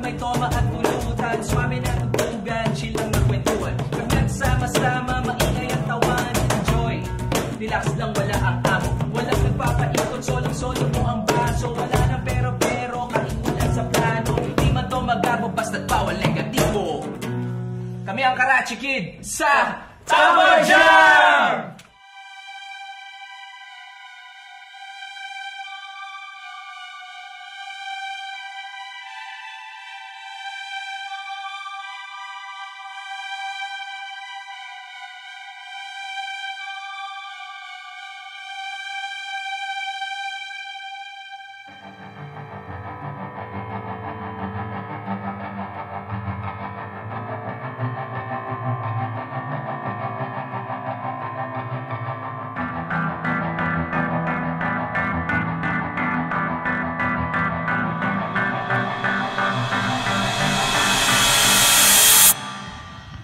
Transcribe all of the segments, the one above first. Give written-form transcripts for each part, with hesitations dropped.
may toma at pulutan. Swami na tutugan, chill lang na kwentuhan. Pag nagsama-sama, maingay ang tawan. Enjoy, relax lang, wala ang amo. Walang nagpapaikot, solong-solo mo ang baso. Wala na pero-pero, kaikulan sa plano. Di man to magabo, basta't bawal negatibo. Kami ang Karachi Kid sa Tama Jam!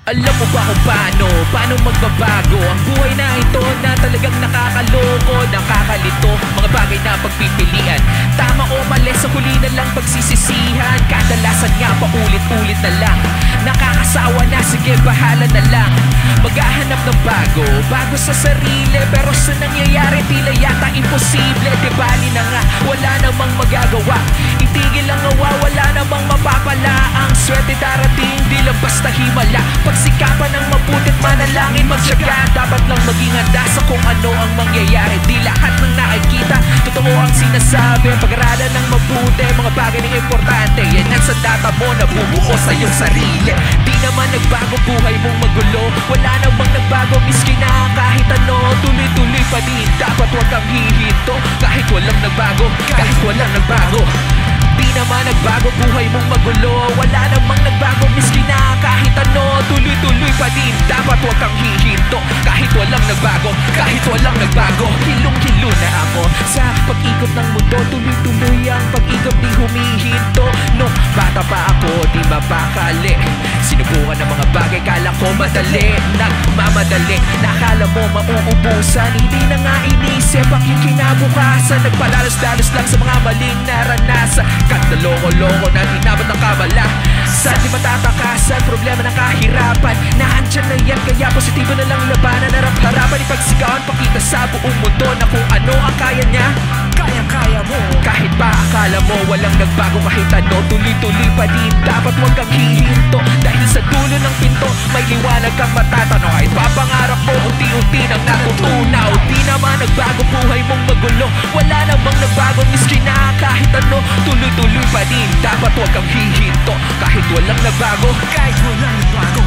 Alam mo ba kung paano magbabago ang buhay na ito na talagang nakakaloko, nakakalito, mga bagay na pagpipilian. Tama o mali, sa huli na lang pagsisisihan. Kadalasan nga paulit-ulit na lang. Nakakasawa na, sige bahala na lang. Maghahanap ng bago sa sarili, pero sa nangyayari tila yata imposible. Di bali na nga, wala namang magagawa. Itigil ang awa, wala namang mapapala. Ang swerte darating, di lang basta himala. Pagsikapan ng mabutit, manalangin, magtiyaga. Dapat lang maging handa sa kung ano ang mangyayari. Di lahat ng nakikita, totoo ang sinasabi. Pag-aralan ng mabuti, mga bagay na importante. Yan ang sandata mo na bubuo sa iyong sarili. Di naman nagbago buhay mong magulo. Wala namang nagbago, miski na kahit ano. Tuloy-tuloy pa din, dapat huwag kang hihinto. Kahit walang nagbago, kahit walang nagbago. Di naman nagbago buhay mong magulo. Wala namang nagbago, miski na kahit ano. Tuloy-tuloy pa din, dapat huwag kang hihinto. Kahit walang nagbago, kahit walang nagbago. Hilong-hilo na ako sa pag-ikot ng mundo. Tuloy-tuloy ang pag-ikot, di humihinto. Nung bata pa ako, di mapakali. Sinubukan ng mga bagay, kala ko madali. Nagmamadali, nakala mo mauubusan. Hindi na nga inisip ang kinabukasan. Nagpalalos-dalos lang sa mga maling naranasan. Kahit loko-loko na inabot ng kabala. Saan di matatakasan, problema ng kahirapan. Naandyan na yan, kaya positibo na lang labanan. Harap-harapan, ipagsigawan, pakita sa buong mundo na kung ano ang kaya niya, kaya-kaya mo. Kahit ba akala mo walang nagbago kahit ano, tuloy-tuloy pa din, dapat huwag kang hihinto. Dahil sa dulo ng pinto, may liwanag kang matatanong. Kahit pa pangarap mo, unti-unti nang natutunaw. Di naman nagbago buhay mong magulo. Wala namang nagbago, miski na kahit ano. Tuloy-tuloy pa din, dapat huwag kang hihinto. Kahit walang nagbago, kahit walang nagbago.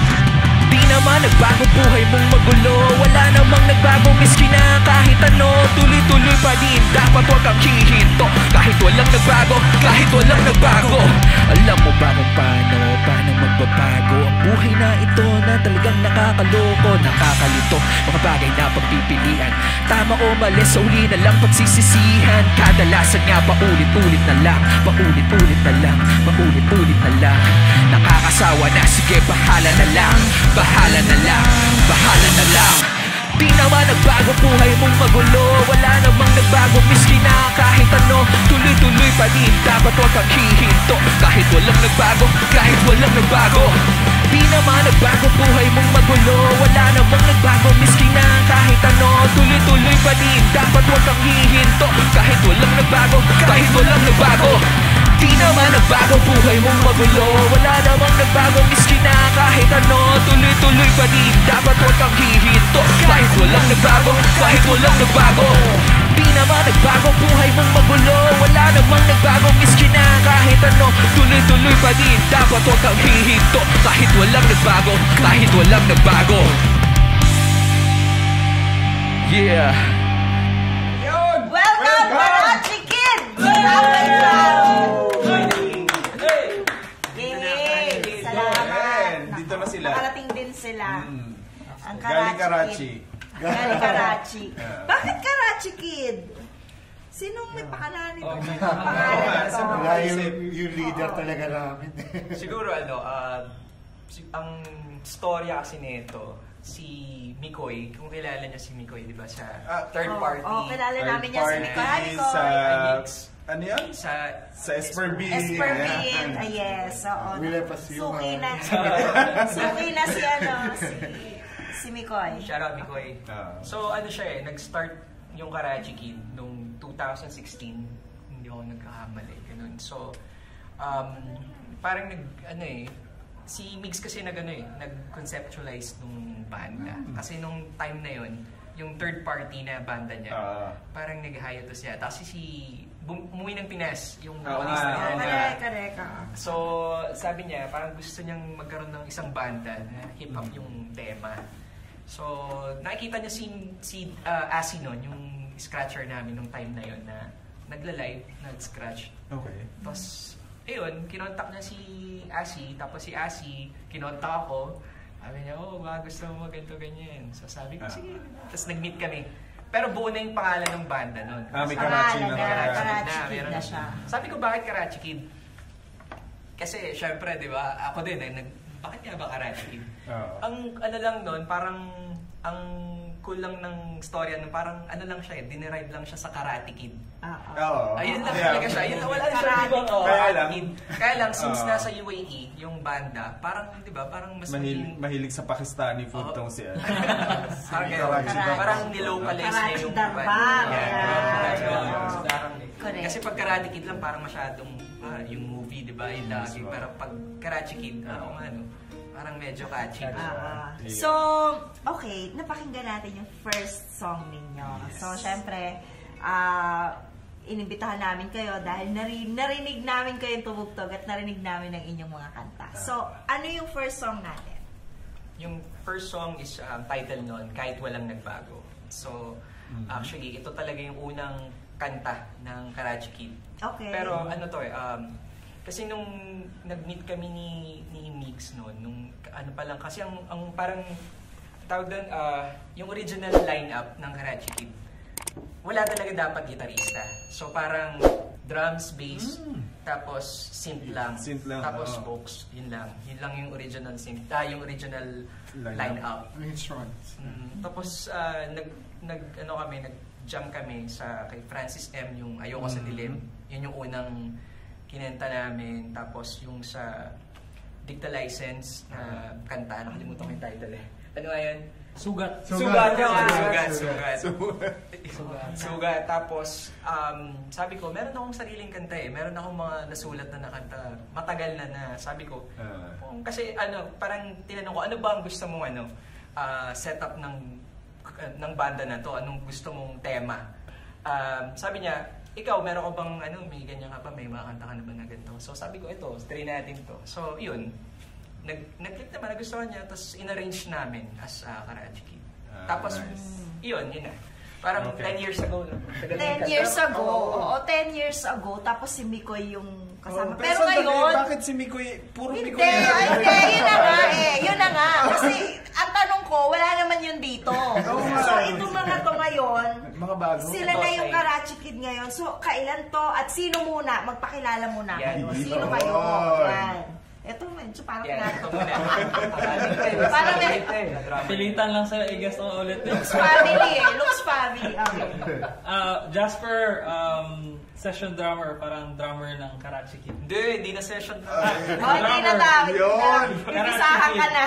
Di naman nagbago buhay mong magulo. Wala namang nagbago, miski na kahit ano. Tuloy-tuloy pa din, dapat huwag kang hihinto. Kahit walang nagbago, kahit walang nagbago. Alam mo ba kung paano magbabago ang buhay na ito na talagang nakakaloko, nakakalito, mga bagay na pagpipilian. Tama o mali, sa huli na lang pagsisisihan. Kadalasan nga paulit-ulit na lang, paulit-ulit na lang, paulit-ulit na lang. Nakakasawa na, sige bahala na lang, bahala na lang, bahala na lang. Di naman nagbago buhay mong magulo. Wala namang nagbago, miski na kahit ano. Tuloy-tuloy pa din, dapat huwag kang hihinto. Kahit walang nagbago, kahit walang nagbago. Di naman nagbago buhay mong magulo. Wala namang nagbago, miski na kahit ano. Tuloy-tuloy pa din, dapat huwag kang hihinto. Kahit walang nagbago, kahit walang nagbago. Di naman nagbago buhay mong magulo. Wala namang nagbago, miski na kahit ano. Tuloy-tuloy pa din, dapat huwag kang hihinto. Kahit walang nagbago, kahit walang nagbago. Di naman nagbago buhay mong magulo. Wala namang nagbago, miski na kahit ano. Tuloy-tuloy pa din, dapat huwag kang hihinto. Kahit walang nagbago, kahit walang nagbago. Yeah. Welcome, Karachi Kid! Dito na sila. Nakarating din sila. Ang Galing Karachi. Galing Karachi. Bakit Karachi Kid? Sinong may pakala nito? Yung leader talaga namin. Siguro ang storya kasi nito, si Mikoy, kung kilala niya si Mikoy, di ba siya? Third party. Kilala namin niya si Mikoy. Hi, Mikoy! Sa Ano yan? Sa Esperbin. Esperbin. Yes. Oo. Wala pa siya. Suki na. Suki na si Mikoy. Shout out Mikoy. So ano siya nag-start yung Karachi Kid noong 2016. Hindi ako nagkakamali. Ganun. So, parang si Migs kasi nag-conceptualize nung banda. Kasi nung time na yon yung third party na banda niya, parang nag-hiatus siya. Tapos umuwi ng Pinas, yung vocalista niya. Correct. So, sabi niya, parang gusto niyang magkaroon ng isang banda na hip-hop yung tema. So, nakikita niya si Asi noon, yung scratcher namin nung time na yon na nagla-live, nag-scratch. Okay. Tapos, ayun, kinontak niya si Asi, tapos si Asi, kinontak ako. Sabi niya, baka gusto mo ganito-ganyan. So sabi ko, sige. Tapos nag-meet kami. Pero buo na yung pangalan ng banda nun. May Karachi na. Karachi Kid na siya. Sabi ko, bakit Karachi Kid? Kasi, syempre, di ba, ako din, bakit nga ba Karachi Kid? Ang ano lang nun, parang, ang cool lang ng storya nun, parang ano lang siya, dinerive lang siya sa Karate Kid. Ayun lang talaga siya. Ayun, wala siya, di ba? Kaya lang, since nasa UAE, yung banda, parang, di ba, parang mas mahilig sa Pakistani food tong siya. Parang nilocalize niya yung banda. Kasi pag Karate Kid lang, parang masyadong, yung movie, di ba, ilagi. Pero pag Karachi Kid, parang medyo catchy. So, okay, napakinggan natin yung first song ninyo. So, syempre, inimbitahan namin kayo dahil narinig namin kayong tumugtog at narinig namin ang inyong mga kanta. So, ano yung first song natin? Yung first song is title nun, Kahit Walang Nagbago. So, actually, ito talaga yung unang kanta ng Karachi Kid. Okay. Pero ano to kasi nung nag-meet kami ni Migs noon, nung ano pa lang, kasi ang parang tawag doon, yung original lineup ng Karachi Kid, wala talaga dapat gitarista. So parang drums, bass, tapos synth lang, tapos vocals, yun lang yung original yung original lineup. Instruments. Tapos nag-jam kami kay Francis M, yung Ayoko sa Dilim. Yun yung unang kinenta namin. Tapos yung sa Dicta License na kanta, nakalimutan ko yung title Ano nga yun? Sugat. Tapos, sabi ko, meron akong sariling kanta Meron akong mga nasulat na nakanta. Matagal na sabi ko. Kasi parang tinanong ko, ano ba ang gusto mong setup ng banda na to? Anong gusto mong tema? Sabi niya, ikaw, meron ko bang, may ganyan ka pa, may mga kanta ka na ba na ganito? So sabi ko, ito, try natin to. So yun, nag-click naman, nagustuhan niya, tapos in-arrange namin as Karachi Kid. Tapos, yun na. Parang 10 years ago. 10 years ago. Oo, 10 years ago. Tapos si Mikoy yung kasama. Pero sandali, ngayon... bakit si Mikoy? Puro Mikoy. Hindi, yun na nga. Kasi ang tanong ko, wala naman yun dito. So itong mga to ngayon, mga bago. Sila na yung Karachi Kid ngayon. So kailan to? At sino muna? Magpakilala muna kayo. Sino kayo? Yan. Ito medyo parang parang Pilitan lang sa i-guess ko ulit. Looks family. Okay. Jasper, session drummer, parang drummer ng Karachi Kid. Hindi na session. Hindi na daw. Ibisahan ka na.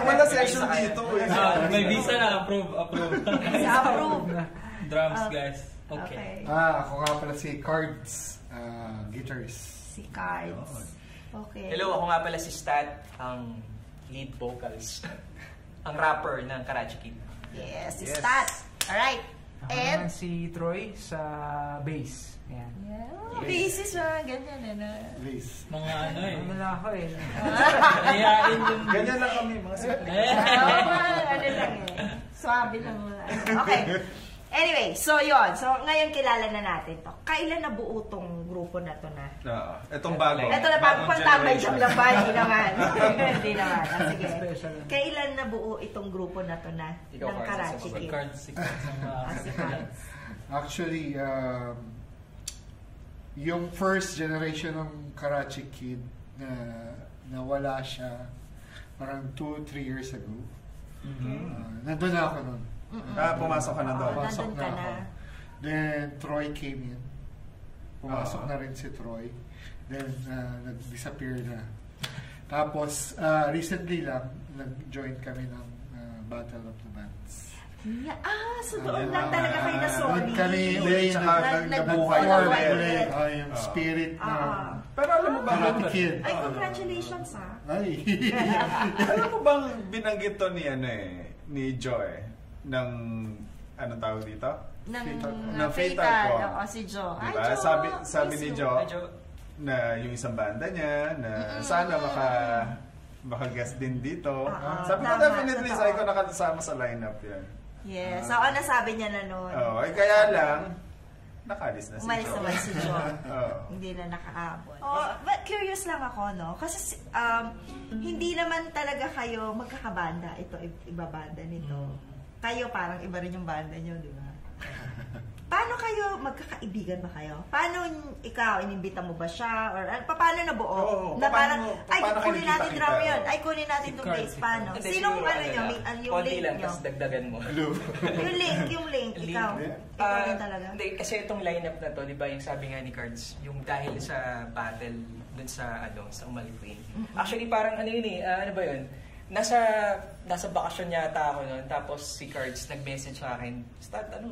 Wala session dito. May visa na, approve. Approve. Drums, guys. Okay. Ako nga pala si Cards, guitarist. Si Cards. Okay. Hello, ako nga pala si Stat, ang lead vocals. Ang rapper ng Karachi Kid. Yes, si Stat. Alright. Ako naman si Troy sa bass. Ayan. Basis ganyan Bass. Mga Ano na ako Ayain yung... Ganyan lang kami, mga Swabe lang. Okay. Anyway, so yon. So ngayon kilala na natin to. Kailan nabuo tong grupo na to na? Itong bago. Ito na bago pang tambay jam lang ba? Hindi naman. Hindi naman. Sige. Kailan nabuo itong grupo na to na ng Karachi Kid? Actually, yung first generation ng Karachi Kid na nawala siya parang 2-3 years ago. Nandun na ako nun. Pumasok ka na doon. Pumasok na ako. Then Troy came in. pumasok na rin si Troy. Then, nag-disappear na. Tapos, recently lang, nag-join kami ng Battle of the Bands. Yeah. So doon lang talaga kayo na solid. Doon kami, nagbuhay ulit. Yung spirit na Pero alam mo ba, Karate Kid. Ay, congratulations Ay. alam mo bang binanggit to ni Joe ng anong tawag dito? ng Fatal ko. si Joe. Diba? Ay, Joe. Sabi ni Joe Hi, Joe. na yung isang banda niya na sana maka-guest din dito. Sabi ko Tama, definitely totoo. sabi ko nakasama sa lineup yan. Yes. So, ano sabi niya na noon? Kaya lang nakalis na si Umalis Joe. naman si Joe. Oo. Hindi na nakaabot. But curious lang ako, no? Kasi hindi naman talaga kayo magkakabanda. Ito, iba-banda nito. Kayo parang iba rin yung banda nyo, di ba? Paano kayo, magkakaibigan ba kayo? Paano ikaw, inimbita mo ba siya? Or paano nabuo? Oo, na paano kunin kayo natin nakita-kita? drum yun. Ay, kunin natin itong bass. Paano? Sinong yung konti link lang, nyo? tapos dagdagan mo. Yung link, ikaw. Ikaw din talaga. Hindi, kasi itong lineup na to, di ba yung sabi nga ni Cards, yung dahil sa battle dun sa Umalipin. Actually, parang ano ba yun? Nasa bakasyon yata ako noon, tapos si Cards nag-message sa akin,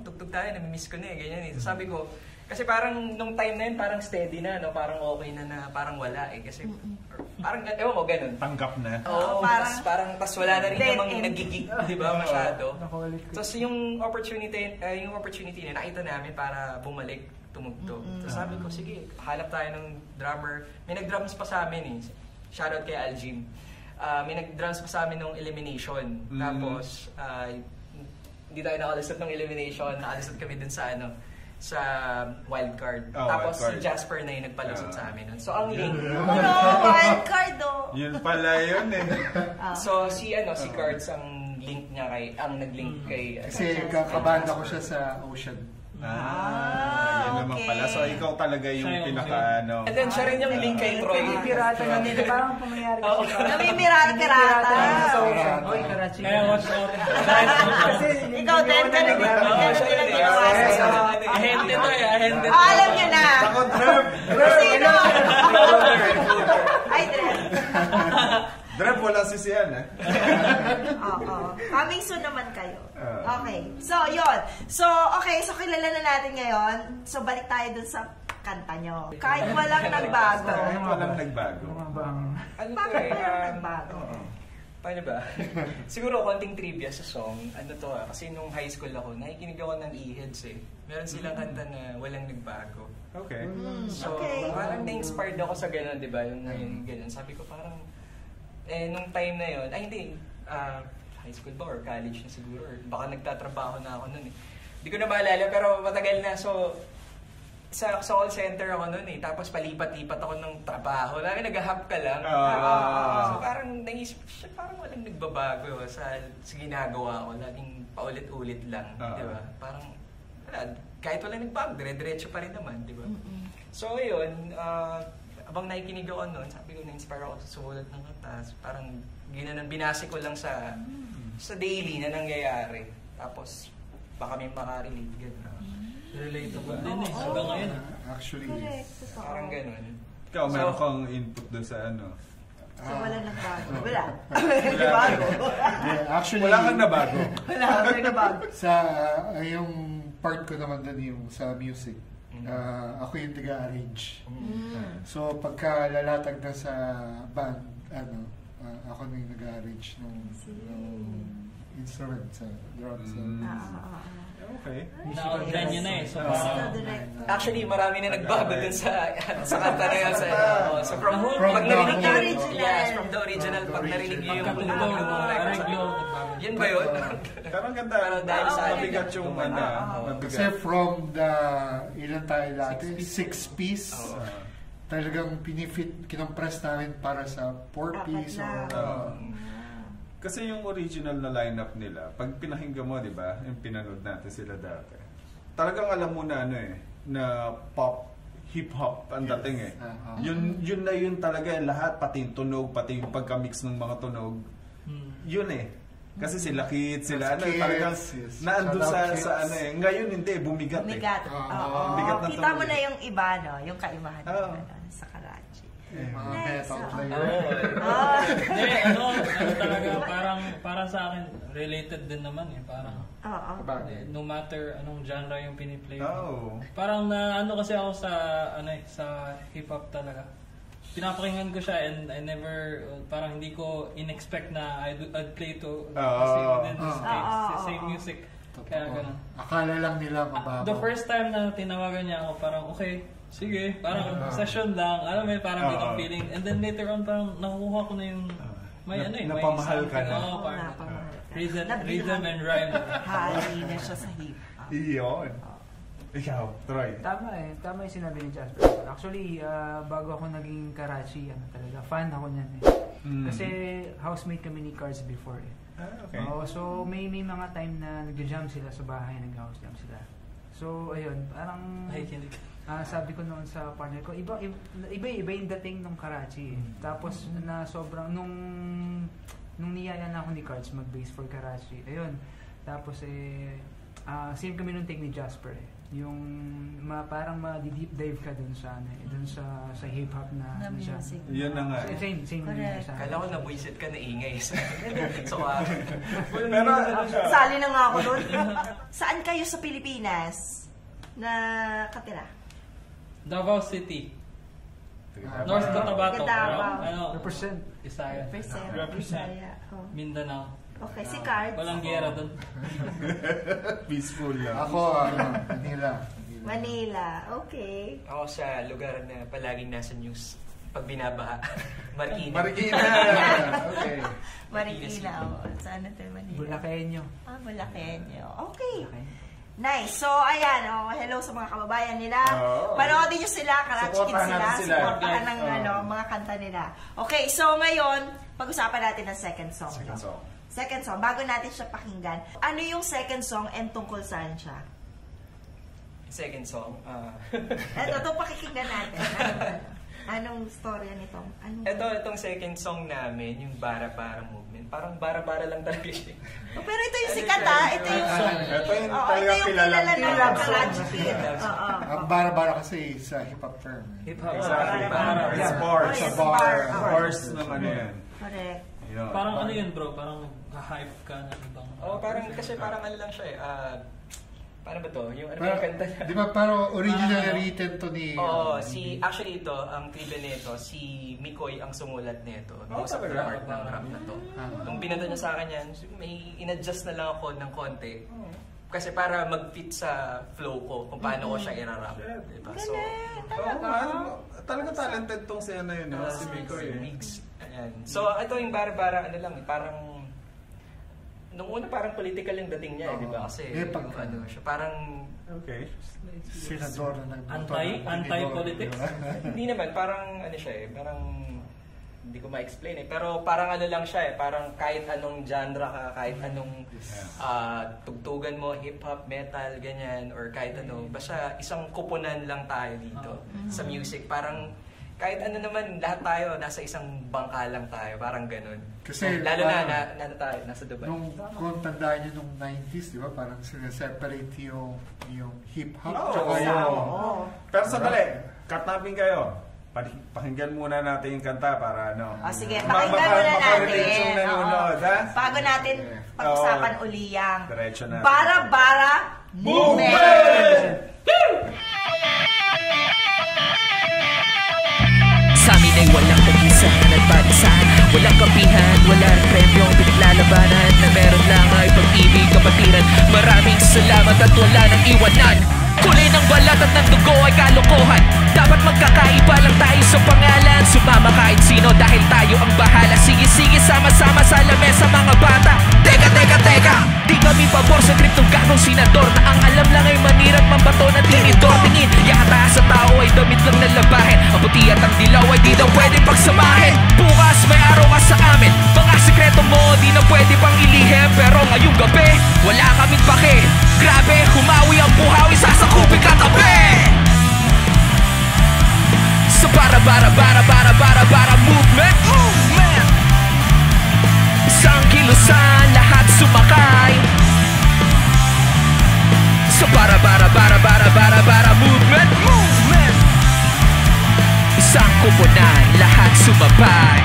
tugtog tayo, namimiss ko na ganyan eh. Sabi ko, kasi parang nung time na yun, parang steady na, no? Parang okay na parang wala eh. Kasi parang, ewan ko, ganun. Tanggap na. Oo, parang tas wala na rin dead namang end. nagigig, di ba, masyado. Nakulit ko. Tapos yung opportunity na nakita namin para bumalik, tumugtog. Tapos sabi ko, sige, hanap tayo ng drummer. May nag-drums pa sa amin eh. Shoutout kay Aljim. May nag-drums pa sa amin nung Elimination. Tapos, hindi tayo nakalisod ng Elimination. Nakalisod kami dun sa sa wildcard. Tapos wildcard. si Jasper na yung nagpalusot sa amin nun. So, ang link. Wildcard Yun pala yun eh. So, si Cards ang link niya ang nag-link kay... Kasi kabanda ko siya sa Ocean. Yun naman okay. pala. So, ikaw talaga yung Siya yung pinaka And then, siya rin yung link kay Troy. Pirata na nila. Parang pumayari Oo. siya. Namimirata. Oy, Karachi. Kaya watch out. Kasi Ikaw din, ganun din. Oo, siya yun eh. Ahente to eh. Ahente to. Alam niyo na. Ako, Drev! Sino? Ay, Dre. Drev, walang sisiyan eh. Oo. Coming soon naman kayo. Okay. So, yun. So, kilala na natin ngayon. So, balik tayo dun sa kanta nyo. Kahit walang nagbago. Kahit walang nagbago. Bakit walang nagbago? Paano ba? Siguro konting trivia sa song. Kasi nung high school ako, nakikinig ako ng E-Heads eh. Meron silang kanta na walang nagbago. Okay. So, parang na-inspired ako sa gano'n, di ba? Yung gano'n. Sabi ko parang, nung time na yun, high school ba or college na siguro, or baka nagtatrabaho na ako nun eh. Hindi ko na maalala, pero matagal na. So, sa call center ako nun eh. Tapos palipat-lipat ako ng trabaho. Lagi nag-hub ka lang. So parang naisip, parang walang nagbabago sa ginagawa ko. Laging paulit-ulit lang. Di ba? Parang, kahit walang nagbago, dire-diretso pa rin naman. Di ba? So yun, abang nakikinig ako nun, sabi ko na-inspire ako sa sulat ng kanta. Parang binasi ko lang sa daily na nangyayari. Tapos baka may makarelate. Gano'n. Relatable din eh. Hanggang ngayon. Actually, Correct. yes. Totoo. Parang gano'n. Ikaw, meron kang input doon sa So, walang nagbago. Wala. Nagbago. Actually, Wala kang nabago. Wala. Walang nagbago. Sa yung part ko naman doon yung sa music. Ako yung taga-arrange. So pagka lalatag na sa band, ako na yung nag-arrange ng instrument sa drums. Okay. Na-outline nyo na eh. So, Actually, marami na nagbago dun sa kanta na yun. So from pag the narinig nyo, original. yes, from the original, pag narinig nyo yung Arreglo. yun ba yun? Pero ang ganda. Pero dahil sa mabigat yung Kasi from the ilan tayo dati, 6-piece, talagang kinompress namin para sa 4-piece. Kasi yung original na lineup nila, pag pinakinggan mo, di ba, yung pinanood natin sila dati, talagang alam mo na na pop, hip-hop ang dating eh. Yun na yun talaga, lahat, pati yung tunog, pati yung pagka-mix ng mga tunog, yun eh. Kasi sila kids, sila Kids, talagang yes. naandun Shout out sa kids. Ngayon hindi, bumigat Bigat. eh. Oo. Bigat na Kita mo tuloy. na yung iba, no? Yung kaibahan Oo. sa Karachi. Mga Nice, metal oo. player. Hindi, ano talaga, parang sa akin, related din naman eh. Parang, Oo. no matter anong genre yung piniplay mo. Oh. Parang na ano kasi ako sa hip-hop talaga. Pinapakinggan ko siya and I never, parang hindi ko in-expect na I'd play to kasi within this same music. Kaya ganun. Akala lang nila mababaw. The first time na tinawagan niya ako, parang okay, sige, parang session lang, alam mo, parang ganung feeling. And then later on, parang nakukuha ko na yung, may napamahal ka na. Oo, parang Napamahal ka. rhythm and rhyme. Hali na siya sa hip-hop. Iyon. Ikaw, Troy. Tama yung sinabi ni Jasper. Actually, bago ako naging Karachi, talaga, fan ako niyan eh. Kasi housemate kami ni Cards before eh. Okay. So may mga time na nag-jam sila sa bahay, nag-house jam sila. So ayun, parang sabi ko noon sa partner ko, iba yung dating ng Karachi eh. Tapos na sobrang nung niyaya na ako ni Cards mag-base for Karachi. Ayun. Tapos same kami nung take ni Jasper eh. Yung parang ma-deep dive ka dun sa hip hop na music. Yun na nga. Same Correct. sa Kala ko nabuisit ka na ingay. So, Pero ano siya? Sali na nga ako doon. Saan kayo sa Pilipinas na katira? Davao City. North Cotabato. Cotabato. Ano, represent. Isaya. Bisaya. Oh. Mindanao. Okay, si Cards. Walang gera doon. Peaceful lang. Ako, Manila. Manila. Okay. ako sa lugar na palaging nasa news pag binabaha. Marikina. Marikina! Okay. Marikina. Oh. Saan natin Manila? Bulakenyo. Bulakenyo. Okay. Nice. So, ayan. Hello sa mga kababayan nila. Panoodin nyo sila. Karachi Kids Supportahan sila. natin sila. Supportahan ng mga kanta nila. Okay. So, ngayon, pag-usapan natin ang second song. Second song. Bago natin siya pakinggan. Ano yung second song and tungkol saan siya? Second song. Ito pakikinggan natin. Anong storya nito? Itong second song namin, yung Bara-Bara movement. Parang bara-bara lang talaga siya. Oh, pero ito yung sikat ha. Ito yung Ito yung ito talaga yung kilala kilalang ng love Karachi song. Kids. Ang bara-bara kasi sa hip-hop term. Hip-hop. Exactly. Bara-bara. It's bars. Oh, yes, bar. Bars naman yan. Correct. Yun. Parang ano yun bro, parang hype ka na ibang. Parang kasi parang ano lang siya eh. Paano ba to? Yung ano ba yung kanta niya? Di ba parang original written to ni... Actually ito, ang trivia nito, si Mikoy ang sumulat nito. Most of the talaga? part ng rap na to. Nung binanta niya sa akin yan, may in-adjust na lang ako ng konti. Kasi para mag-fit sa flow ko kung paano ko siya i-rap. Diba? So, talaga talented tong si ano yun, si Mikoy. Migs. Ayan. So, ito yung bara-bara, ano lang, parang nung una parang political yung dating niya, di ba? Kasi ano siya, parang okay. Senador na Anti-politics? hindi naman, parang ano siya eh, parang hindi ko ma-explain eh. Pero parang ano lang siya eh, parang kahit anong genre ka, kahit anong tugtugan mo, hip-hop, metal, ganyan, or kahit ano, basta isang kupunan lang tayo dito sa music. Parang kahit ano naman, lahat tayo, nasa isang bangka lang tayo, parang ganun. Kasi, lalo na tayo, nasa Dubai. Kung tandaan nyo nung 90s, di ba, parang sinaseparate yung hip-hop. Oo. Pero sandali, cut namin kayo. Pakinggan muna natin yung kanta para ano. Sige, pakinggan muna makarelate yung natin. nanonood, ha? Bago natin pag-usapan uli yang Diretso natin. Bara-Bara Movement! Sa amin ay walang kagisan at balisan, walang kampihan, walang premyong pinaglalabanan, na meron lang ay pag-ibig, kapatiran. Maraming salamat at wala nang iwanan. Kulay ng balat at ng dugo ay kalokohan. Dapat magkakaiba lang tayo sa pangalan. Sumama kahit sino dahil tayo ang bahala. Sige, sama-sama sa lamesa mga bata. Teka, di kami pabor sa kriptong gagong senador, na ang alam lang ay manirat, mambato na tinidor. Tingin, yakataas sa tao ay damit lang nalabahin. Ang puti at ang dilaw ay di daw pwedeng pagsamahin. Bukas may araw ka sa amin, mga sikreto mo di na pwede pang ilihim. Pero ngayong gabi, wala kaming pake. Grabe, humawi ang buhawi, sasakupin katabi. Sa bara movement. Isang kilusan, lahat Isang koponan, lahat sumabay.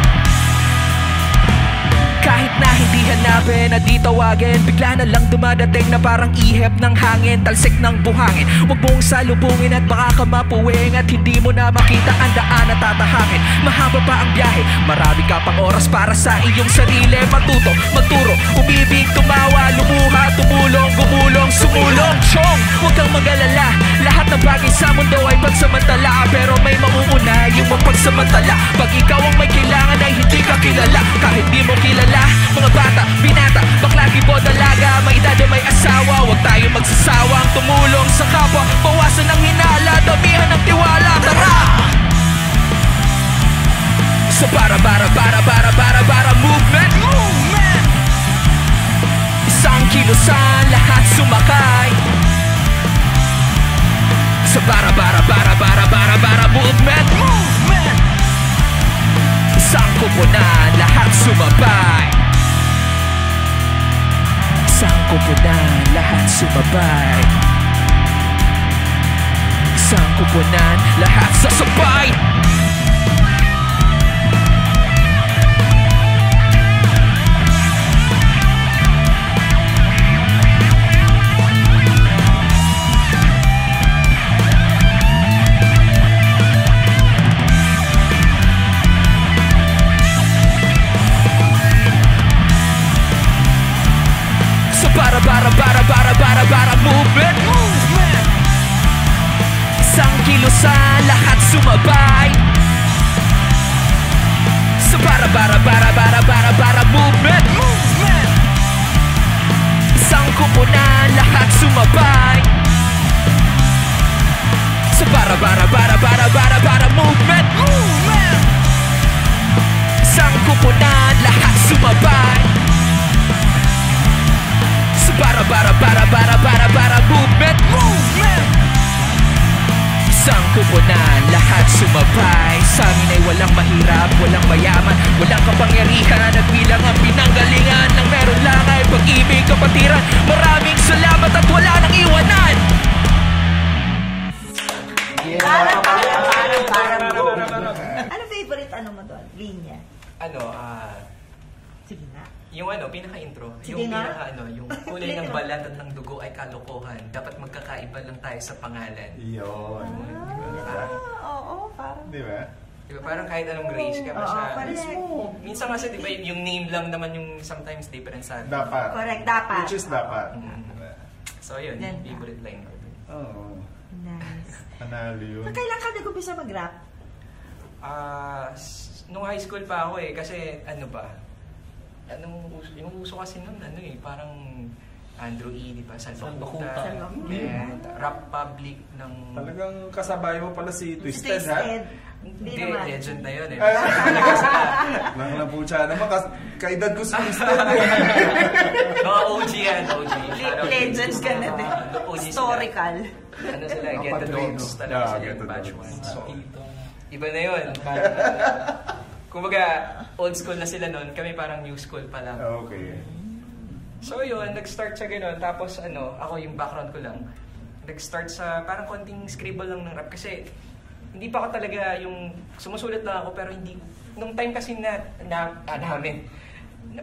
Kahit na hindi hanapin at di tawagin, bigla na lang dumadating na parang ihip ng hangin, talsik ng buhangin. Huwag mong salubungin at baka ka mapuwing at hindi mo na makita ang daan na tatahakin. Mahaba pa ang biyahe, marami ka pang oras para sa iyong sarili. Matuto, magturo, umibig, tumawa, lumuha, tumulong, gumulong, sumulong. Chong, huwag kang mag-alala, lahat ng bagay sa mundo ay pagsamantala. Pero may mauuna yung mapagsamantala. Pag ikaw ang may kailangan ay hindi ka kilala. Kahit di mo kilala mga bata, binata, bakla, gibo, dalaga, may edad o may asawa, huwag tayo magsasawang tumulong sa kapwa. Bawasan ang hinala, damihan ng tiwala. Tara! Sa para movement, isang kilusan, lahat sumakay. Sa para movement, isang koponan, lahat sumabay. Isang koponan, lahat sumabay. Isang koponan, lahat sasabay. Para movement, isang kilusan, lahat sumabay. Sa para movement, isang koponan, lahat sumabay. Sa para movement, isang koponan, lahat sumabay. Para movement, isang koponan, lahat sumabay. Sa amin ay walang mahirap, walang mayaman, walang kapangyarihan at bilang ang pinanggalingan ng meron lang ay pag-ibig, kapatiran. Maraming salamat at wala nang iwanan. Ano favorite mo doon? Linya? Sige na. Yung pinaka-intro, Sige yung nga. yung kulay ng balat at ng dugo ay kalokohan. Dapat magkakaiba lang tayo sa pangalan. Yun. Oo, parang. Di ba? Diba, parang kahit anong race ka pa siya. Pares mo. Minsan kasi diba yung name lang naman yung sometimes different sa Dapat. Correct, dapat. Which is dapat. So yun, yung Ganda. favorite line ko. Oo. Nice. Panalo yun. Kailan ka nag-umpisa mag-rap? Nung high school pa ako kasi yung uso kasi nun, parang Andrew E, di ba? Salvakuta. And Rap Public ng... Talagang kasabay mo pala si Twisted, ha? Hindi, legend na yun eh. Nakalapucha naman, kaedad ko si Twisted. Mga OG yan, OG. Legends ka na din. Historical. Sila, Get the Dogs talaga sila yung batch 1. So, iba na yun. Kumbaga, old school na sila noon, kami parang new school pa lang. Okay. So yun, nag-start siya gano'n, tapos ako yung background ko lang. Nag-start sa parang konting scribble lang ng rap kasi hindi pa ako talaga yung sumusulat lang ako pero hindi, nung time kasi namin,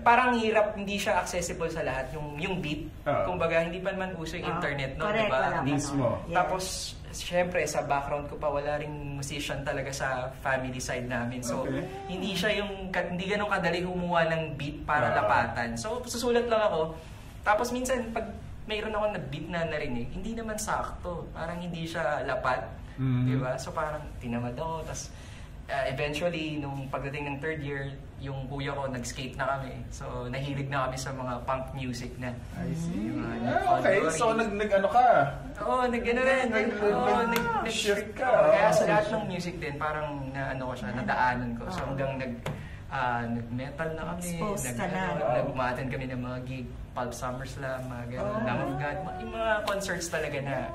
parang hirap, hindi siya accessible sa lahat, yung beat. Kumbaga, hindi pa naman uso yung internet, no? Correct, diba? Mismo. Yes. Tapos, syempre, sa background ko pa, wala ring musician talaga sa family side namin. So, hindi ganun kadali humuha ng beat para lapatan. So, susulat lang ako. Tapos, minsan, pag mayroon ako na beat na narinig, hindi naman sakto. Parang hindi siya lapat. Diba? So, parang tinamad ako. Tapos, eventually, nung pagdating ng third year, yung kuya ko, nag-skate na kami. So, nahilig na kami sa mga punk music na. I see. Okay, so nag-ano ka? Oo, nag-ano rin. Nag-shift ka. Kaya sa lahat ng music din, parang na-ano ko siya, nadaanan ko. So, hanggang nag-metal na kami. Nag-umaten kami ng mga gig, Pulp Summer Slam, mga gano'n, Lamb of God. Yung mga concerts talaga na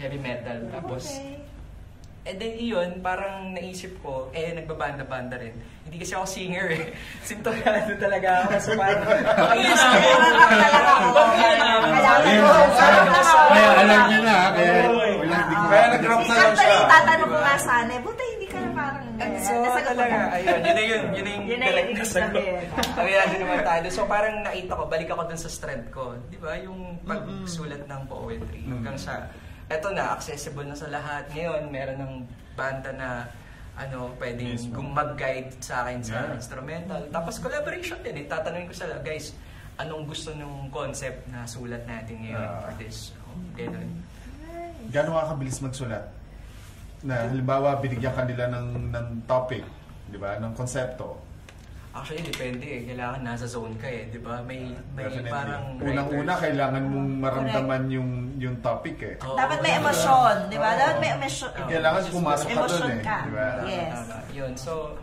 heavy metal. Tapos, then yun, parang naisip ko, nagbabanda-banda rin. Hindi kasi ako singer eh. Sintonado talaga ako. So parang, kaya alam niyo na, kaya nag-rap na lang siya. Tatanong ko nga sana, buta hindi ka na parang... So talaga, ayun, yun na yung sagot. Ayun naman tayo. So parang nakita ko, balik ako dun sa strength ko. Di ba? Yung pagsulat ng poetry. Hanggang sa, eto na, accessible na sa lahat. Ngayon, meron ng banda na pwedeng mag-guide sa akin sa instrumental. Tapos collaboration din. Tatanungin ko sila, guys, anong gusto nung concept na sulat natin ngayon for this? Ganun. Gano'n kabilis magsulat? Na halimbawa, binigyan ka nila ng topic, di ba? Ng konsepto. Actually, depende Kailangan nasa zone ka di ba? May parang unang-una, kailangan mong maramdaman yung topic Dapat may emosyon, di ba? Dapat may emosyon. Kailangan pumasok ka doon di ba? Yes. Yun, so...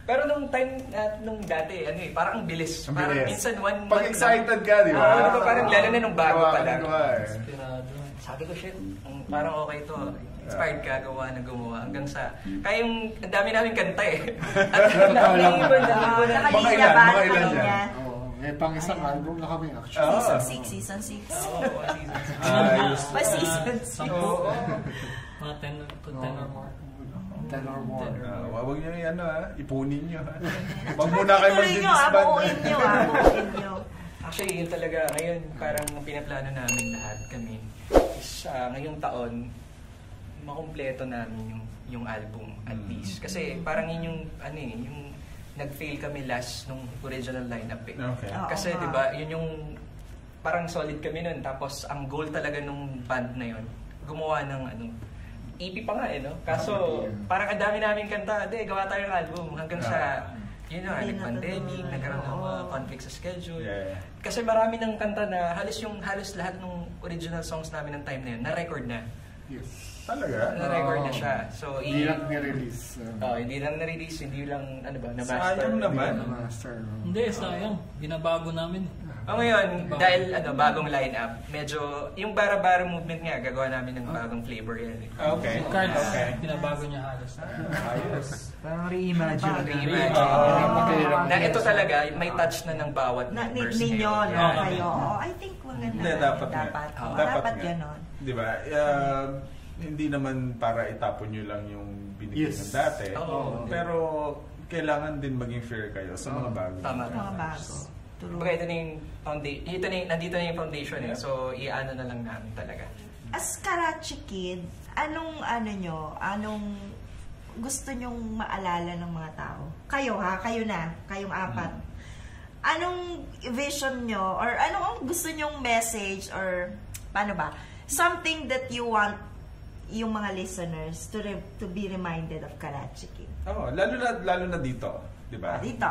Pero nung time, nung dati, parang ang bilis. Parang minsan one month. Pag excited ka, di ba? Parang lalo na nung bago pa lang. Sabi ko, shit, parang okay to. Inspired ka, gawa na gumawa. Hanggang sa, kaya yung, ang dami namin kanta Mga ilan yan? May pang isang album na kami actually. Season 6. Pa season 6. Mga 10 or more. 10 or more. Huwag nyo ipunin nyo. Huwag muna kayo mag-disband. Buuin nyo. Actually, yun talaga. Ngayon, parang pinaplano namin lahat kami. Is, ngayong taon, makumpleto namin yung album at least. Kasi parang yun yung nag-fail kami last nung original lineup Okay. Kasi 'di ba, yun yung parang solid kami nun. Tapos ang goal talaga nung band na yun, gumawa ng EP pa nga Kaso parang ang dami namin kanta, gawa tayo ng album hanggang sa nag-pandemic, nagkaroon ng conflict sa schedule. Kasi marami ng kanta na halos lahat ng original songs namin ng time na yun, na-record na. Yes. Talaga? Na-record na siya. So, hindi lang na-release. Hindi lang na-release, hindi lang, na-master. Sayang naman. Hindi, sayang. Binabago namin. Ngayon, dahil bagong lineup, medyo, yung bara-bara movement nga, gagawa namin ng bagong flavor yan. Okay. Yung cards, binabago niya halos. Ayos. Parang reimagine. Na ito talaga, may touch na ng bawat members. Ninyo, kayo. I think maganda. Dapat ganon. Di ba? Hindi naman para itapon nyo lang yung binigyan ng dati. Pero kailangan din maging fair kayo sa mga bago. Tama. Mga bago. Ito na yung foundation. Nandito na yung foundation. So, iano na lang namin talaga. As Karachi Kid, anong gusto nyong maalala ng mga tao? Kayo kayong apat. Anong vision nyo or anong gusto nyong message or paano ba? Something that you want yung mga listeners to be reminded of Karachi Kid. Lalo na dito. Diba? Dito.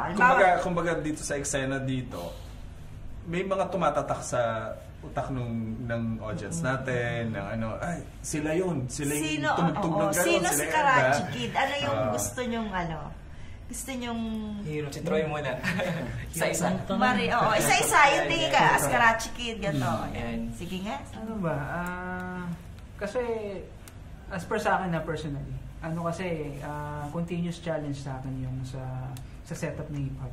Kumbaga dito sa eksena dito, may mga tumatatak sa utak ng audience natin, ay, sila yun. Sila yung tumugtog ng gano'n. Sino si Karachi Kid? Ano yung gusto nyong Gusto nyong... Hero. Si Troy muna. Isa-isa. Isa-isa. Yung tingin ka, as Karachi Kid, gano'n. Sige nga. Ano ba? Kasi, as per sa akin na personally, kasi continuous challenge sa akin yung sa setup ng hip-hop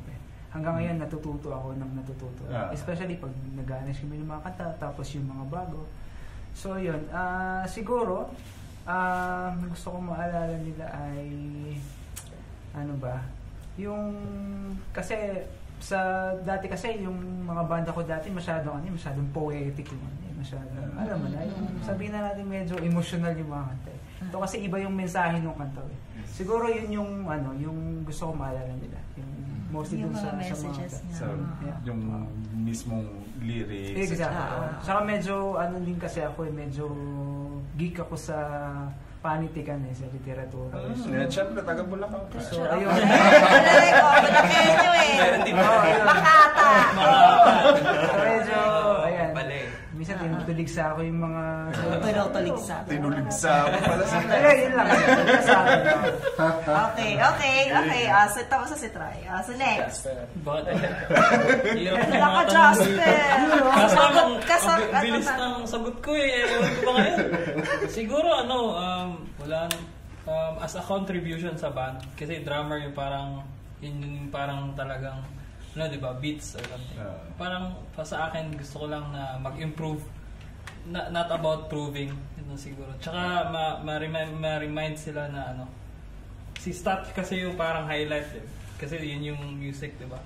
Hanggang ngayon natututo ako ng natututo. Especially pag nag-aanish kami ng mga kanta, tapos yung mga bago. So yun, siguro, gusto kong maalala nila ay, kasi dati kasi yung mga banda ko dati masyadong poetic yung alam mo na, yung sabihin na natin medyo emotional yung mga kanta. Ito kasi iba yung mensahe ng kanta Siguro yun yung gusto kong maalala nila. Yung mostly dun sa mga yung mismong lyrics. Exactly. Saka medyo din kasi ako medyo geek ako sa panitikan sa literatura. Siyempre, taga-Bulacan ka. So, ayun. Bulakenyo Meron din po. Makata. Medyo, ayan. Minsan tinutuligsa ako yung mga... Tinuligsa ako pala sa... Yun lang. Okay. So, tapos sa si Troy. So, next. Hirap Wala ka, Jasper. Bilis ng sagot ko Ewan ko ba ngayon? Siguro, wala as a contribution sa band. Kasi drummer yung parang talagang di ba, beats or something. Parang sa akin gusto ko lang na mag-improve, not about proving, siguro. Tsaka ma-remind sila na Si Stat kasi yung parang highlight eh. Kasi yun yung music, di ba?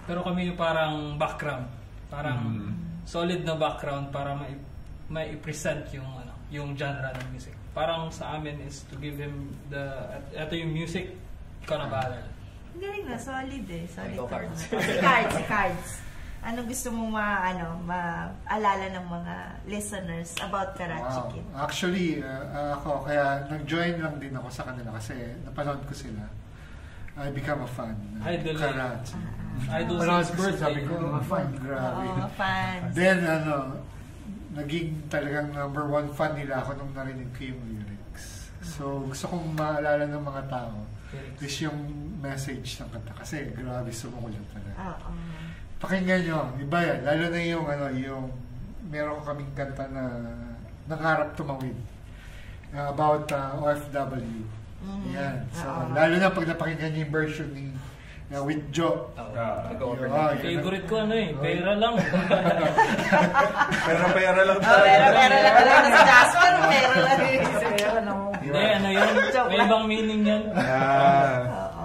Pero kami yung parang background. Parang solid na background para mai-present yung genre ng music. Parang sa amin is to give him ito yung music ko na bahala. Galing na, solid eh. Solid Cards. Si Cards. Anong gusto mo maalala ng mga listeners about Karachi Kid? Actually, ako, kaya nag-join lang din ako sa kanila kasi napanood ko sila. I become a fan. Karachi. Idol Parang since birthday. sabi ko, fan, grabe. Fans. Then, naging talagang number 1 fan nila ako nung narinig ko yung lyrics. So, gusto kong maalala ng mga tao is yung message ng kanta. Kasi, grabe, sumukulat talaga. Pakinggan nyo, iba yan. Lalo na yung meron kaming kanta na nangarap tumawid. About OFW. Yan. So, lalo na pag napakinggan nyo yung version ni with Joe. Favorite ko pera lang. Pera lang. Pera lang sa Jasper, pera lang. Hindi, yun? May ibang meaning yan.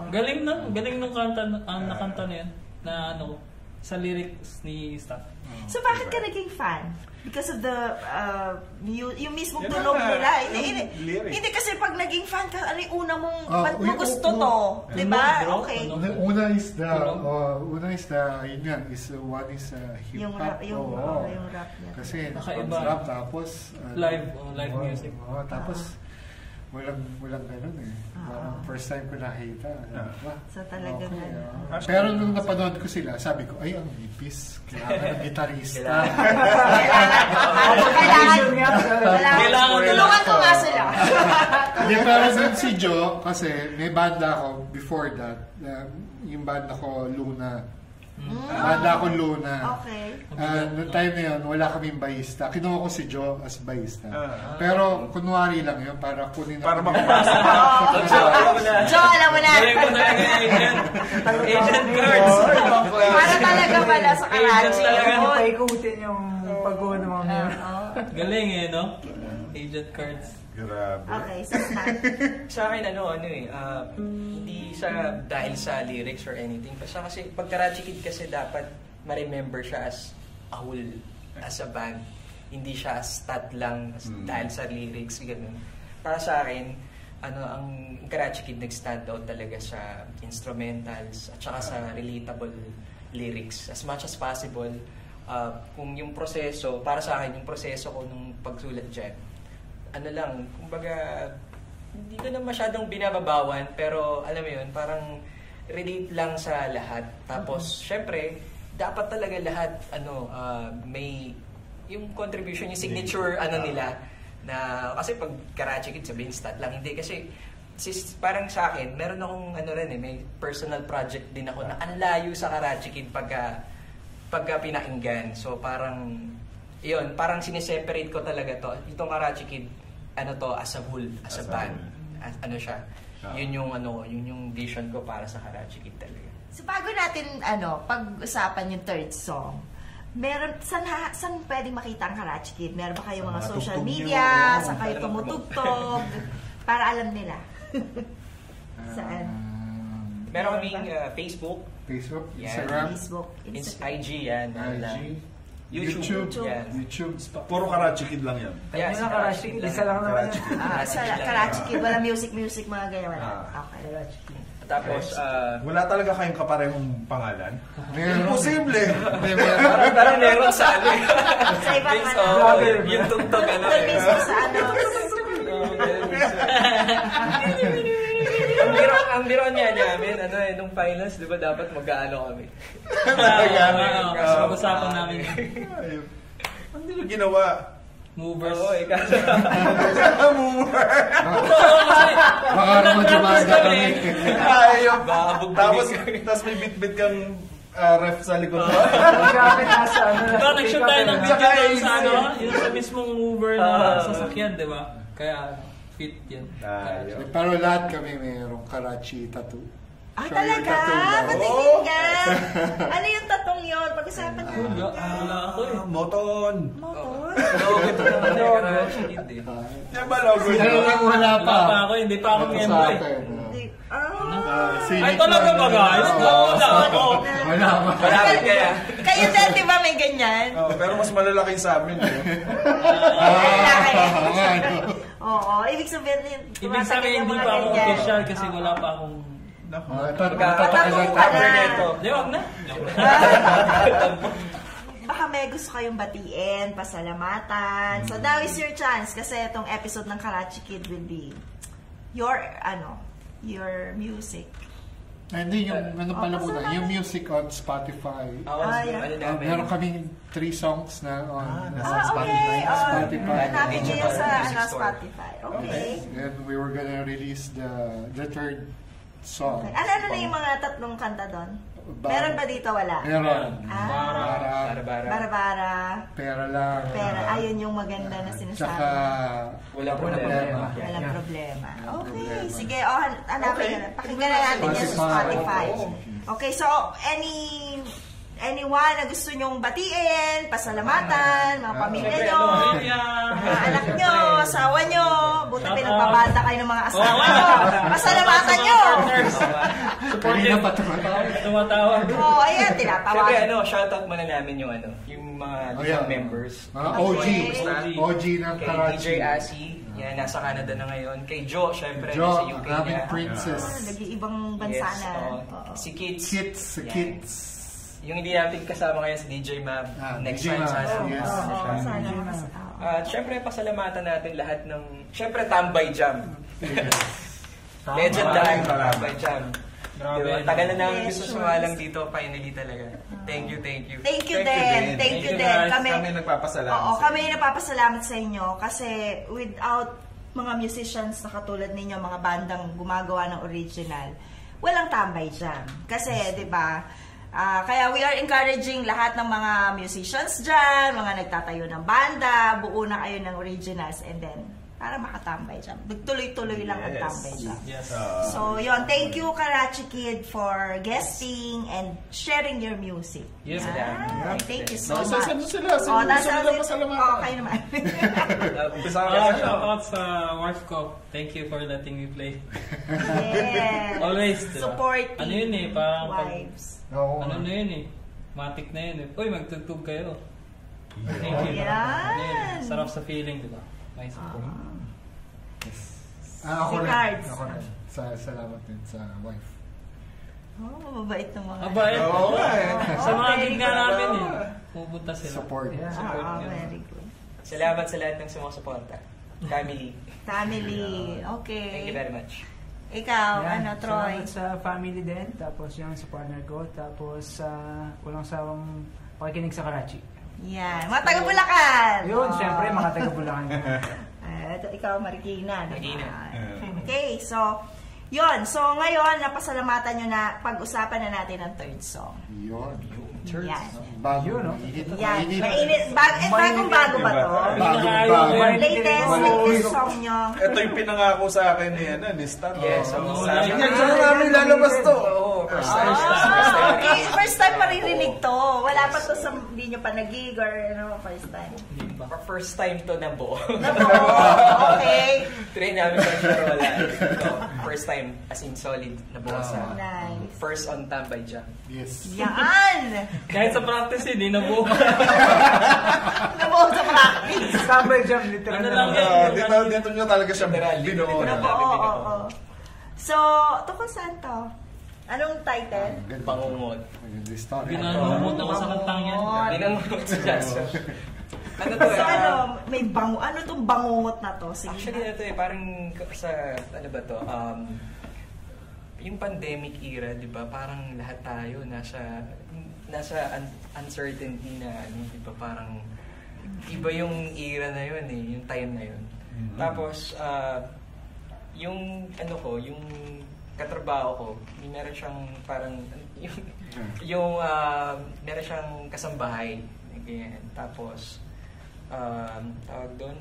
Galing ng kanta, nakanta na yan. Na sa lyrics ni Stat. So bakit ka naging fan? Because of the yung mismong tunog nila. Hindi kasi pag naging fan ka, ano yung una mong gusto to? Diba? Okay. Una is yun yan, one is hip-hop. Yung rap niya. Kasi nakaiba. rap tapos live music. Tapos walang ganun eh. Parang first time ko nakita. So talagang Pero nung napanood ko sila, sabi ko, ay, ang nipis. Kailangan ng gitarista. Kailangan tulungan ko nga sila. Hindi, pero dun si Joe, kasi may banda ako before that. Yung banda ko, Luna. Banda ko Luna. Okay. Noong time na yun, wala kaming bahista. Kinuha ko si Joe as bahista. Pero kunwari lang yun, para kunin para makapasok. Joe, alam mo na. Agent cards. Para talaga pala sa Karachi. Paikutin yung pag-uwa ng mga Galing no? Agent cards. Grabe. Okay, so Sa akin, hindi siya dahil sa lyrics or anything. Basta kasi, pag Karachi Kid kasi dapat ma-remember siya as a whole, as a band. Hindi siya stat lang dahil sa lyrics, ganun. Para sa akin, ang Karachi Kid nag-stand out talaga sa instrumentals at saka sa relatable lyrics. As much as possible, kung yung proseso, para sa akin, yung proseso ko nung pagsulat dyan, kumbaga, hindi ko na masyadong binababawan, pero alam mo yun, parang relate lang sa lahat. Tapos, syempre, dapat talaga lahat, may yung contribution, yung signature, nila, na, kasi pag Karachi Kid, sabihin stat lang, hindi, kasi, parang sa akin, meron akong, may personal project din ako na ang layo sa Karachi Kid pagka pinakinggan. So, parang, yun, parang sineseparate ko talaga to. Itong Karachi Kid, as a whole, as a band. Siya. Yun yung vision ko para sa Karachi Kid talaga. So bago natin pag-usapan yung third song, saan pwedeng makita ang Karachi Kid? Meron ba kayong mga social media? Saan kayo tumutugtog? Para alam nila. Saan? Meron kaming Facebook, Instagram, IG yan. YouTube. Yan. YouTube. Puro Karachi Kid lang yan. Yeah, sa Karachi Kid. Isa lang naman yan. Karachi Kid. Wala music, mga ganyan. Okay. Karachi Kid. Tapos, wala talaga kayong kaparehong pangalan? Imposible! Parang meron sa Sa ibang yung tugtog sa Ang biro niya namin, nung finals, di ba dapat mag-aano kami? Pag-usapan namin. Ano nila ginawa? Movers. Oo, Mover! baka naman dumanda kami. Ayop! Tapos may bit-bit kang ref sa likod mo. Nag-shoot tayo ng video sa yung sa mismong mover na sasakyan, di ba? Kaya fit yan. Pero lahat kami mayroong Karachi tattoo. Talaga? Patingin ka! Ano yung tatong yun? Pag-usapan ko. Wala ako Moton! Moton? Ito naman Karachi Kid Yan ba logo nyo? Wala pa. Hindi pa ako member. Ay, talaga ba guys? Wala ako. Marami kaya. Kayo din, di ba may ganyan? Pero mas malalaki sa amin. Oo, ibig sabihin hindi pa ako official kasi wala pa akong Patapo ka na. Di, wag na. Baka may gusto kayong batiin, pasalamatan. So now is your chance kasi itong episode ng Karachi Kid will be your music. Hindi, yung pala muna, yung music on Spotify. Meron kaming 3 songs na on Spotify. Hanapin nyo yung sa Spotify. Okay. And we were gonna release the third song. Okay. Ano na yung mga tatlong kanta doon? Meron ba dito? Wala? Meron. Bara. Pera lang. Ayun yung maganda na sinasabi. Tsaka Walang problema. Walang problema. Okay. Sige, hanapin na. Pakinggan na natin yan sa Spotify. Okay, so anyone na gusto nyong batiin, pasalamatan, mga pamilya nyo, mga anak nyo, asawa nyo, buti pinagpabanda kayo ng mga asawa nyo, pasalamatan nyo! Kanina pa tumatawag. Oo, ayan, tinatawag. Siyempre, shoutout muna namin yung mga members. Mga OG ng Karachi. DJ Asi, yan, nasa Canada na ngayon. Kay Joe, syempre, Joe, sa UK aming niya. princess. Nag-iibang bansa na. Si Kids. Kids. Yung hindi natin kasama ngayon si DJ Mab. Next time sana. Yes. At syempre, pasalamatan natin lahat ng... Syempre, Tambay Jam. Legendary Tambay Jam. Diba? Tagal na namin gusto sumalang dito. Finally talaga. Thank you. Thank you din. Kami nagpapasalamat. Oo, kami nagpapasalamat sa inyo kasi without mga musicians na katulad ninyo, mga bandang gumagawa ng original, walang Tambay Jam. Kasi, di ba, kaya we are encouraging lahat ng mga musicians dyan, mga nagtatayo ng banda, buo na kayo ng originals, and then, para makatambay dyan. Tuloy-tuloy lang ang tambay dyan. Yes. So, yun. Thank you, Karachi Kid, for guesting and sharing your music. Yes, thank you so much. Nasaan mo sila? Saan mo pasalamatan? Kayo naman. Shoutout sa wife ko. Thank you for letting me play. Yes. Always. Supporting ano yun eh, parang wives. Ano na yun eh. Matik na yun eh. Uy, magtugtog kayo. Thank you. Yan. Sarap sa feeling, di ba? May support. Ako Si rin. Cards. Salamat din sa wife. Mabait ng mga. Mabait. Oo nga eh. Sa mga gig nga namin eh. Pupunta sila. Support. Very good. Salamat sa lahat ng sumusuporta. Family. Okay. Thank you very much. Ikaw, Troy? Salamat sa family din, tapos yung sa partner ko, tapos walang sawang pakikinig sa Karachi. Yan. Mga taga-Bulacan! Yun, syempre, mga taga-Bulacan. Ikaw, Marikina. Okay, so, yun. So, ngayon, napasalamatan nyo na pag-usapan na natin ang third song. Yun. Yan. Bago. Yan. Mainit. Bagong-bago ba to? Bagong-bago. Latest song nyo. Ito yung pinangako sa akin ni Stan. Yes. Sabi niya, saan namin lalabas to? First time. Okay, first time maririnig to. Wala pa to sa, hindi nyo pa nag-gig or first time. First time to na buo. Okay. Try namin sa pero wala. First time, as in solid na buo sa Nice. first on Tambay Jam. Yes. Yan! Kahit sa practice, hindi nabuo. Nabuo sa practice. Tambay Jam, literal Ano na lang lang. yan? Dito nyo talaga siya binuo. Oo. So, tungkol saan to? Anong title? Pangungot. Binangungot ako sa kantang yan. Binangungot sa jazz. Ano to So, may ano tong bangungot na to? Sige. Actually, ito parang sa, ano ba to, yung pandemic era, di ba, parang lahat tayo nasa uncertainty na, di ba, parang iba yung era na yun yung time na yun. Tapos, yung katrabaho ko, meron siyang parang, meron siyang kasambahay, ganyan. Tapos, tawag doon,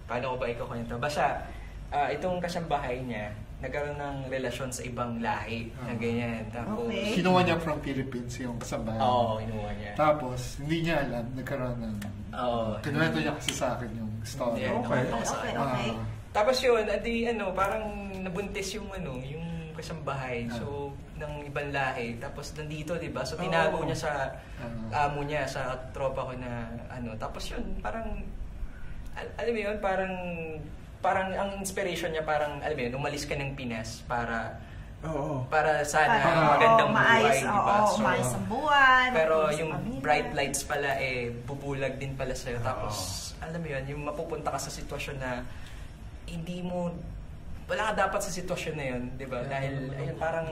paano ko ba ikukwento? Basta, itong kasambahay niya, nagkaroon ng relasyon sa ibang lahi na ganyan. Tapos, Kinuha niya from Philippines yung kasambahay. Oo, kinuha niya. Tapos, hindi niya alam, nagkaroon ng... Oo. Kinuwento niya kasi sa akin yung story. Yeah, Okay. Tapos yun, parang nabuntis yung kasambahay. So, ng ibang lahi. Tapos nandito, di ba? So, tinago niya sa amo niya, sa tropa ko na Tapos yun, parang, alam mo yun, parang ang inspiration niya, parang, alam mo yun, umalis ka ng Pinas para sana magandang buhay, di ba? So, umayos ang buwan. Pero yung bright lights pala, bubulag din pala sa'yo. Tapos, alam mo yun, yung mapupunta ka sa sitwasyon na wala ka dapat sa sitwasyon na yun, di ba? Dahil, ayun, parang,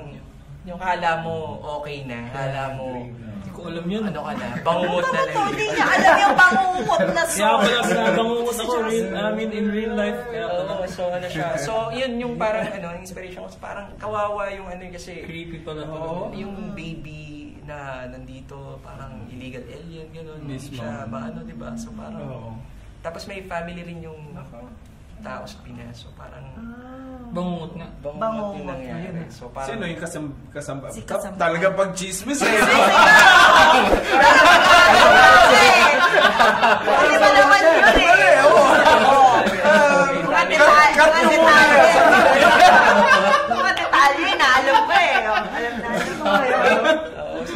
yung kala mo okay na, kala mo, hindi ko alam yun. Ano ka na, bangungot na lang. Hindi niya alam yung bangungot na so. Kaya ako lang bangungot ako, in real life. So, siya. So, yun yung parang, inspiration ko, parang kawawa yung kasi, creepy pala. Yung baby na nandito, parang illegal alien, gano'n. Mismo. Siya, di ba? So, parang, tapos may family rin yung tao sa Pinas. So, parang, bangungot nga. Bangungot yung nangyari. So, parang, sino yung kasamba? Si kasamba. Talaga pag chismis Hindi ba naman yun mga detalye na alam ko alam na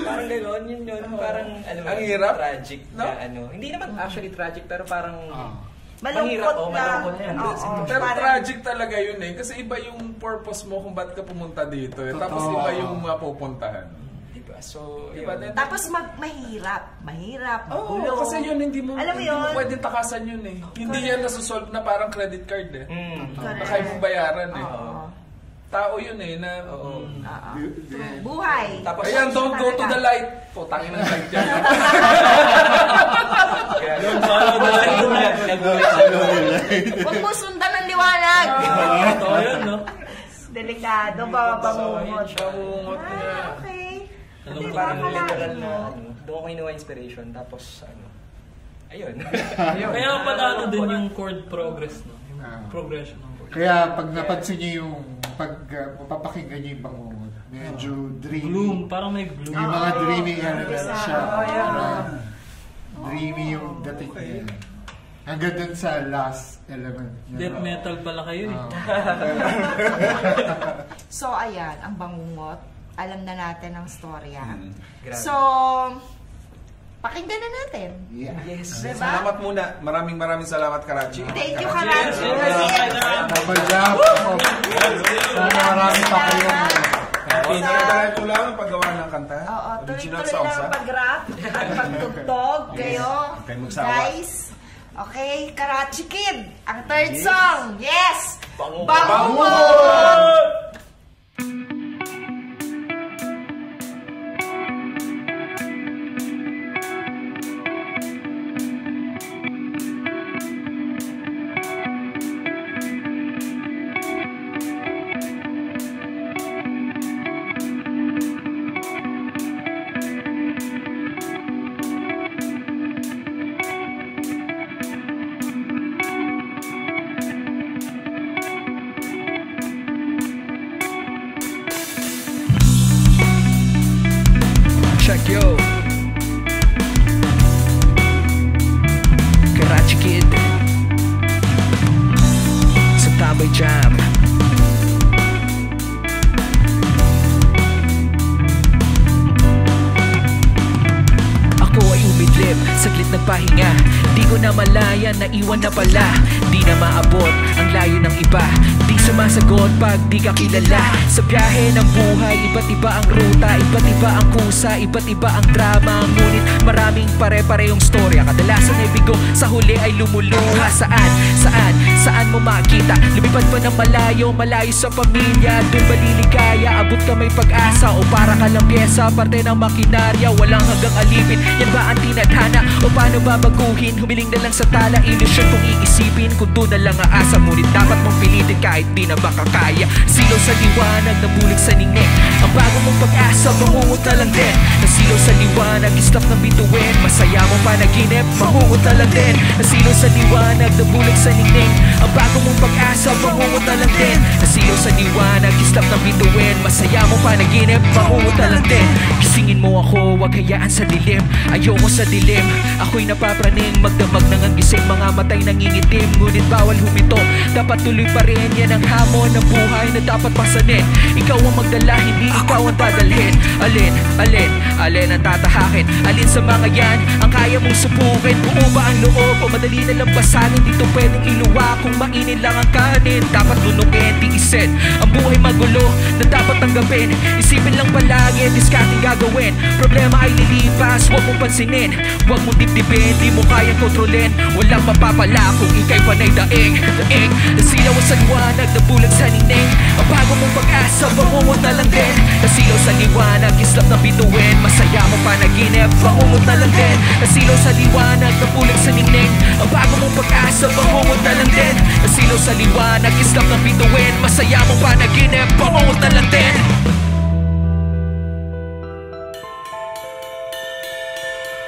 parang gano'n, yun. Parang, ang hirap. Tragic na hindi naman actually tragic, pero parang, malungkot na. Pero tragic talaga yun kasi iba yung purpose mo kung ba't ka pumunta dito. Tapos iba yung mapupuntahan. Diba? So, diba? Tapos mahirap. Oo, kasi yun hindi mo pwedeng takasan yun Hindi yan nasusolve na parang credit card na kaya mong bayaran Tao yun na buhay. Tapos, ayan, don't go to the light. Tangin ng light yan. Don't follow the light. Huwag mo sundan ng liwanag. Totoo yun, no? Delikado, bangungot. Bangungot niya. Okay. Parang literal na, doon ko kinuha inspiration. Tapos, ayun. Kaya pala din yung chord progress, no? Yung progression ng chord. Kaya pag napansin niyo yung mapapakinggan niyo yung bangungot, medyo dreamy. Gloom, parang may gloom. May mga dreamy elements siya. Dreamy yung dating niya. Hanggang dun sa last element. Death metal pala kayo So, ayan, ang bangungot. Alam na natin ang storya. So, pakinggan na natin. Yes. Diba? Salamat muna. Maraming salamat, Karachi. Thank you, Karachi. Babajab. Sana marami pa kayong Pinagdala ko lang ang paggawa ng kanta. Oo, Original tuloy-tuloy songs, lang pag-rap at pagtugtog kayo. Okay, magsawa. Guys, okay, Karachi Kid, ang third song. Yes! Bangungot! Bangungot! Yo, Karachi Kid sa Tabay Jam. Ako ay umidlip, saglit nagpahinga. Di ko na malaya, naiwan na pala. Di na maabot ang layo ng iba. Di sumasagot pag di ka kilala. Sa biyahe ng buhay, iba't iba ang ruta, iba't iba ang kusa, iba't iba ang drama. Ngunit maraming pare-parehong storya. Kadalasan ay bigo, sa huli ay lumuluha. Saan mo makita? Lumipad pa ng malayo sa pamilya. Doon ba liligaya? Abot ka may pag-asa o para ka lang pyesa, parte ng makinarya, walang hanggang alipin. Yan ba ang tinadhana? O paano babaguhin? Humiling na lang sa tala, ilusyon kung iisipin. Kung doon na lang aasa, ngunit dapat mong pilitin kahit di na makakaya. Silaw sa liwanag, nabulig sa ningning. Ang bago mong pag-asa, bangungot na lang din. Nasilaw sa liwanag, liwanag, islap ng bituin. Masaya mong panaginip, mangunguta lang din. Nasilaw sa liwanag, nabulag sa ningning. Ang bago mong pag-asa, mangunguta lang din. Nasilaw sa liwanag, islap ng bituin. Masaya mong panaginip, mangunguta lang din. Gisingin mo ako, wag hayaan sa dilim. Ayoko sa dilim, ako'y napapraning. Magdamag ng ang gising, mga matay nangingitim. Ngunit bawal humito, dapat tuloy pa rin. Yan ang hamon ng buhay na dapat pasanin. Ikaw ang magdala, hindi ikaw ang dadalhin. Alin ang tatahakin? Alin sa mga yan ang kaya mong subukin? Buo ba ang loob o madali na lang basahin? Dito pwedeng iluwa kung mainin lang ang kanin. Dapat lunukin, tiisin ang buhay magulo na dapat tanggapin. Isipin lang palagi, discarding gagawin. Problema ay lilipas, huwag mong pansinin. Huwag mong dibdibin, di mo kayang kontrolin. Walang mapapala kung ika'y panay daing. Nasilaw sa liwanag, nabulag sa ningning. Ang bago mong pag-asa, bangungot na lang din. Nasilaw sa liwanag, islap ng bituin. Masaya mong panaginip, bangungot na lang din. Nasilaw sa liwanag, nabulag sa ningning. Ang bago mong pag-asa, bangungot na lang din. Nasilaw sa liwanag, islap ng bituin. Masaya mong panaginip, bangungot na lang din.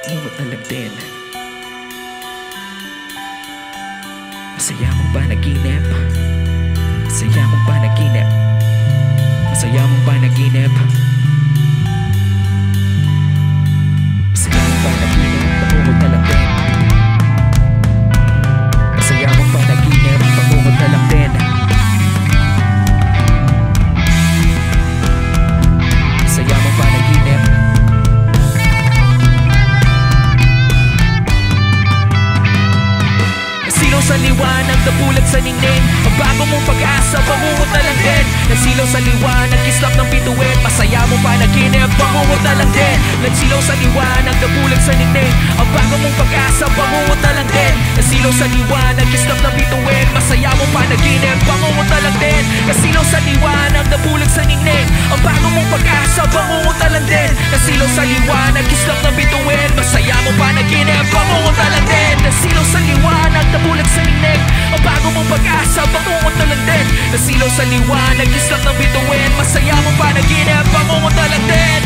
Bangungot na lang din. Masaya mong panaginip. Masaya mong panaginip. Masaya mong panaginip. Masaya mong panaginip. Bangungot na lang din. Masaya mong panaginip. Bangungot na lang din. Masaya mong panaginip. Nasilaw sa liwanag, nabulag sa ningning. Ang bago mong pag-asa, bangungot na lang din. Nagsilaw sa liwanag, islap ng bituin. Masaya mong panaginip, bangungot na lang din. Nagsilaw sa liwanag, nabulag sa ningning. Ang bago mong pag-asa, bangungot na lang din. Nagsilaw sa liwanag, islap ng bituin. Masaya mong panaginip, bangungot na lang din. Nagsilaw sa liwanag, nabulag sa ningning. Ang bago mong pag-asa, bangungot na lang din. Nagsilaw sa liwanag, islap ng bituin. Masaya mong panaginip, bangungot na lang din. Nagsilaw sa liwanag, nabulag sa ningning. Ang bago mong pag-asa, bangungot na lang din. Nagsilaw sa liwanag, islap ng bituin. Masaya mong panaginip, bangungot na lang din.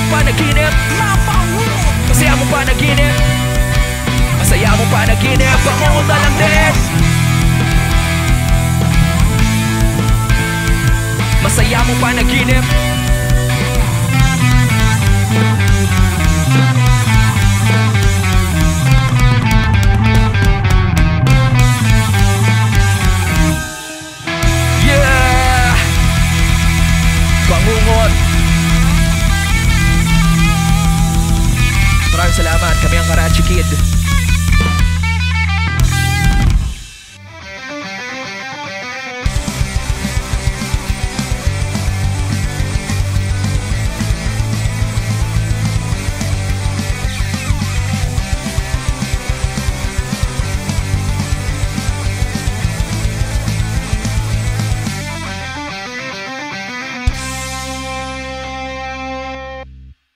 Panaginip, masaya mong panaginip. Masaya mong panaginip, bangungot na lang din. Masaya mong panaginip. Bangungot. Maraming salamat. Kami ang Karachi Kid.